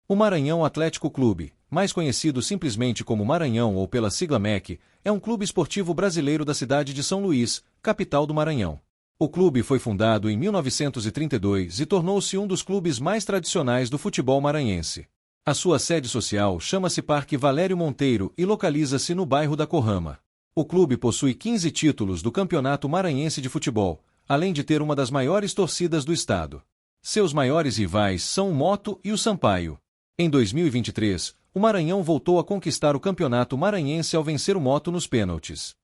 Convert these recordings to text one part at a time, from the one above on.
O Maranhão Atlético Clube, mais conhecido simplesmente como Maranhão ou pela sigla MEC, é um clube esportivo brasileiro da cidade de São Luís, capital do Maranhão. O clube foi fundado em 1932 e tornou-se um dos clubes mais tradicionais do futebol maranhense. A sua sede social chama-se Parque Valério Monteiro e localiza-se no bairro da Corrama. O clube possui 15 títulos do Campeonato Maranhense de Futebol, além de ter uma das maiores torcidas do estado. Seus maiores rivais são o Moto e o Sampaio. Em 2023, o Maranhão voltou a conquistar o Campeonato Maranhense ao vencer o Moto nos pênaltis.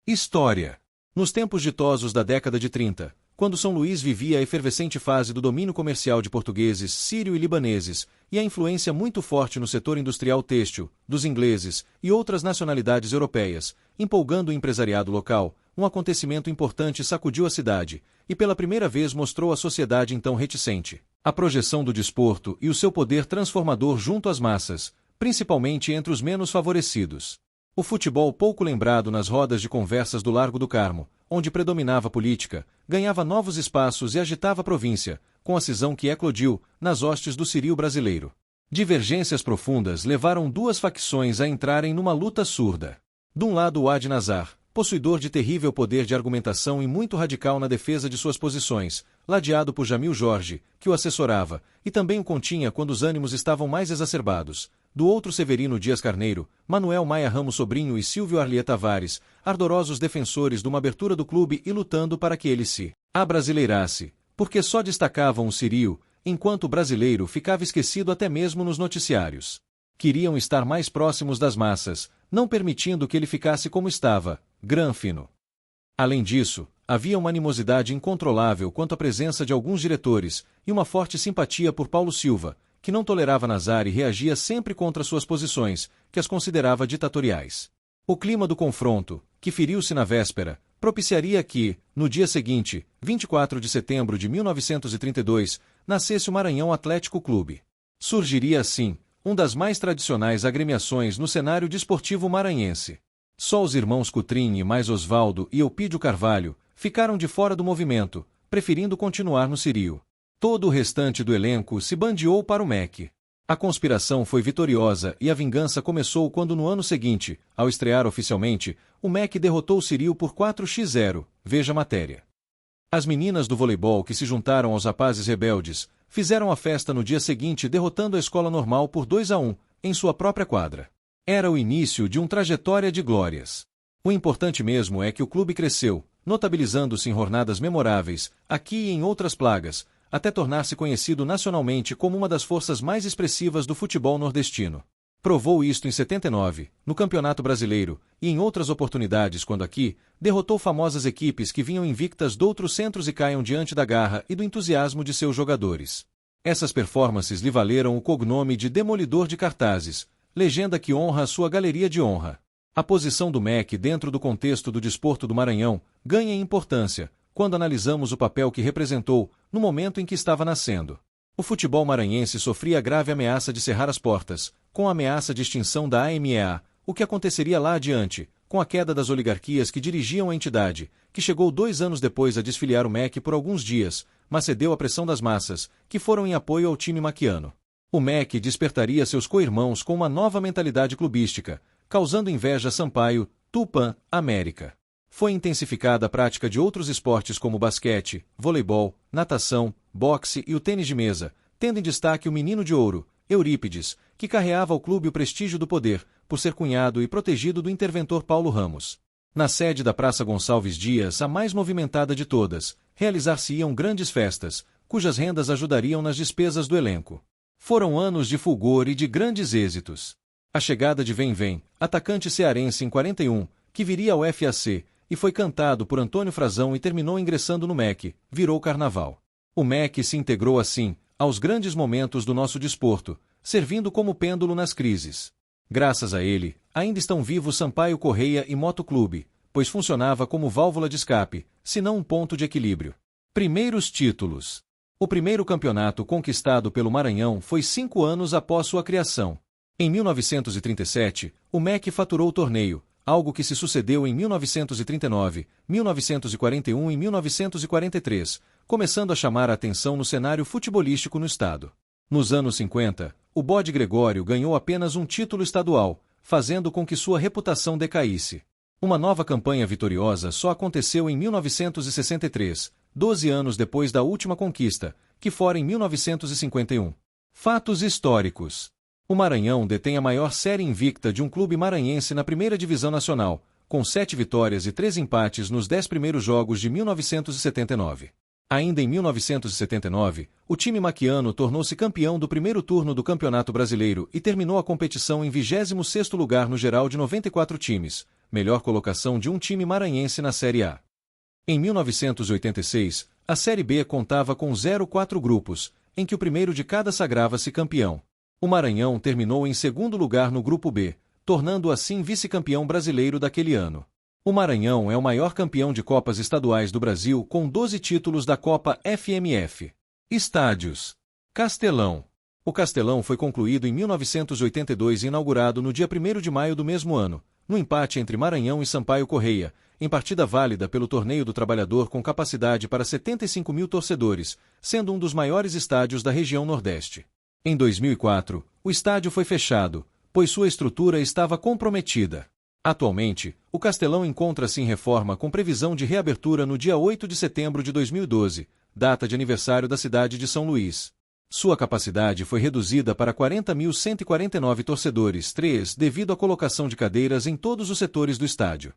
História. Nos tempos ditosos da década de 30, quando São Luís vivia a efervescente fase do domínio comercial de portugueses, sírio e libaneses, e a influência muito forte no setor industrial têxtil, dos ingleses e outras nacionalidades europeias, empolgando o empresariado local, um acontecimento importante sacudiu a cidade, e pela primeira vez mostrou à sociedade então reticente a projeção do desporto e o seu poder transformador junto às massas, principalmente entre os menos favorecidos. O futebol, pouco lembrado nas rodas de conversas do Largo do Carmo, onde predominava a política, ganhava novos espaços e agitava a província, com a cisão que eclodiu nas hostes do Cirio brasileiro. Divergências profundas levaram duas facções a entrarem numa luta surda. De um lado o Ad Nazar, possuidor de terrível poder de argumentação e muito radical na defesa de suas posições, ladeado por Jamil Jorge, que o assessorava, e também o continha quando os ânimos estavam mais exacerbados. Do outro Severino Dias Carneiro, Manuel Maia Ramos Sobrinho e Silvio Arlier Tavares, ardorosos defensores de uma abertura do clube e lutando para que ele se abrasileirasse, porque só destacavam o Cirio, enquanto o brasileiro ficava esquecido até mesmo nos noticiários. Queriam estar mais próximos das massas, não permitindo que ele ficasse como estava, grã-fino. Além disso, havia uma animosidade incontrolável quanto à presença de alguns diretores, e uma forte simpatia por Paulo Silva, que não tolerava Nazar e reagia sempre contra suas posições, que as considerava ditatoriais. O clima do confronto, que feriu-se na véspera, propiciaria que, no dia seguinte, 24 de setembro de 1932, nascesse o Maranhão Atlético Clube. Surgiria assim, uma das mais tradicionais agremiações no cenário desportivo maranhense. Só os irmãos Cutrini mais Osvaldo e Eupídio Carvalho ficaram de fora do movimento, preferindo continuar no Cirio. Todo o restante do elenco se bandeou para o MEC. A conspiração foi vitoriosa e a vingança começou quando no ano seguinte, ao estrear oficialmente, o MEC derrotou o Cirio por 4-0, veja a matéria. As meninas do voleibol que se juntaram aos rapazes rebeldes, fizeram a festa no dia seguinte derrotando a Escola Normal por 2-1, em sua própria quadra. Era o início de uma trajetória de glórias. O importante mesmo é que o clube cresceu, notabilizando-se em jornadas memoráveis, aqui e em outras plagas, até tornar-se conhecido nacionalmente como uma das forças mais expressivas do futebol nordestino. Provou isto em 79, no Campeonato Brasileiro, e em outras oportunidades quando aqui, derrotou famosas equipes que vinham invictas doutros centros e caiam diante da garra e do entusiasmo de seus jogadores. Essas performances lhe valeram o cognome de Demolidor de Cartazes, legenda que honra a sua galeria de honra. A posição do MEC dentro do contexto do desporto do Maranhão ganha em importância, quando analisamos o papel que representou no momento em que estava nascendo. O futebol maranhense sofria a grave ameaça de cerrar as portas, com a ameaça de extinção da AMEA, o que aconteceria lá adiante, com a queda das oligarquias que dirigiam a entidade, que chegou 2 anos depois a desfiliar o MEC por alguns dias, mas cedeu à pressão das massas, que foram em apoio ao time maquiano. O MEC despertaria seus co-irmãos com uma nova mentalidade clubística, causando inveja a Sampaio, Tupã, América. Foi intensificada a prática de outros esportes como basquete, voleibol, natação, boxe e o tênis de mesa, tendo em destaque o menino de ouro, Eurípides, que carreava ao clube o prestígio do poder, por ser cunhado e protegido do interventor Paulo Ramos. Na sede da Praça Gonçalves Dias, a mais movimentada de todas, realizar-se-iam grandes festas, cujas rendas ajudariam nas despesas do elenco. Foram anos de fulgor e de grandes êxitos. A chegada de Vem Vem, atacante cearense em 41, que viria ao FAC, e foi cantado por Antônio Frazão e terminou ingressando no MEC, virou carnaval. O MEC se integrou assim aos grandes momentos do nosso desporto, servindo como pêndulo nas crises. Graças a ele, ainda estão vivos Sampaio Correia e Motoclube, pois funcionava como válvula de escape, se não um ponto de equilíbrio. Primeiros títulos. O primeiro campeonato conquistado pelo Maranhão foi 5 anos após sua criação. Em 1937, o MEC faturou o torneio, algo que se sucedeu em 1939, 1941 e 1943, começando a chamar a atenção no cenário futebolístico no estado. Nos anos 50, o Bode Gregório ganhou apenas um título estadual, fazendo com que sua reputação decaísse. Uma nova campanha vitoriosa só aconteceu em 1963, 12 anos depois da última conquista, que fora em 1951. Fatos históricos. O Maranhão detém a maior série invicta de um clube maranhense na primeira divisão nacional, com 7 vitórias e 3 empates nos 10 primeiros jogos de 1979. Ainda em 1979, o time maquiano tornou-se campeão do primeiro turno do Campeonato Brasileiro e terminou a competição em 26º lugar no geral de 94 times, melhor colocação de um time maranhense na Série A. Em 1986, a Série B contava com 04 grupos, em que o primeiro de cada sagrava-se campeão. O Maranhão terminou em segundo lugar no Grupo B, tornando assim vice-campeão brasileiro daquele ano. O Maranhão é o maior campeão de Copas Estaduais do Brasil com 12 títulos da Copa FMF. Estádios. Castelão. O Castelão foi concluído em 1982 e inaugurado no dia 1º de maio do mesmo ano, no empate entre Maranhão e Sampaio Corrêa, em partida válida pelo Torneio do Trabalhador com capacidade para 75 mil torcedores, sendo um dos maiores estádios da região Nordeste. Em 2004, o estádio foi fechado, pois sua estrutura estava comprometida. Atualmente, o Castelão encontra-se em reforma com previsão de reabertura no dia 8 de setembro de 2012, data de aniversário da cidade de São Luís. Sua capacidade foi reduzida para 40.149 torcedores, devido à colocação de cadeiras em todos os setores do estádio.